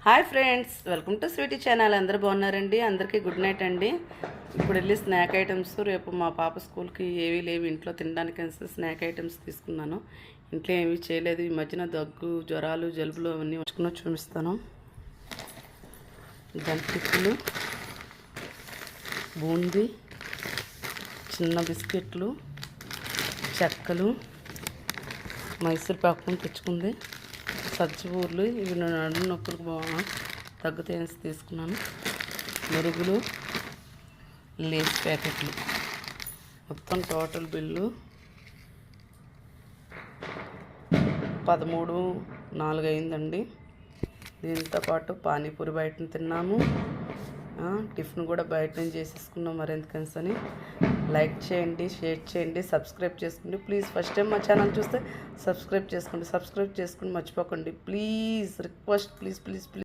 Hi friends, welcome to Sweety channel. అందరూ బాగున్నారండి? అందరికీ గుడ్ నైట్ అండి. ఇప్పుడు వెళ్ళి స్నాక్ ఐటమ్స్, రేపు మా పాప స్కూల్కి ఏవీ లేవు ఇంట్లో తినడానికి స్నాక్ ఐటమ్స్ తీసుకున్నాను. ఇంట్లో ఏమీ చేయలేదు. ఈ మధ్యన దగ్గు, జ్వరాలు, జలుబులు అవన్నీ వచ్చుకున్నా చూపిస్తాను. గంటిక్కులు, బూందీ, చిన్న బిస్కెట్లు, చెక్కలు, మైసూర్ పాకం తెచ్చుకుంది, సజ్జబూర్లు, ఇవి నడుము నొప్పులకు బాగా తగ్గుతాయని తీసుకున్నాను. మెరుగులు, లేస్ ప్యాకెట్లు, మొత్తం టోటల్ బిల్లు 13,400 అయిందండి. దీంతో పాటు పానీపూరి బయట తిన్నాము, టిఫిన్ కూడా బయట నుంచి చేసేసుకున్నాం. మరెందుకని లైక్ చేయండి, షేర్ చేయండి, సబ్స్క్రైబ్ చేసుకోండి ప్లీజ్. ఫస్ట్ టైం మా ఛానల్ చూస్తే సబ్స్క్రైబ్ చేసుకోండి మర్చిపోకండి please. Request please please please.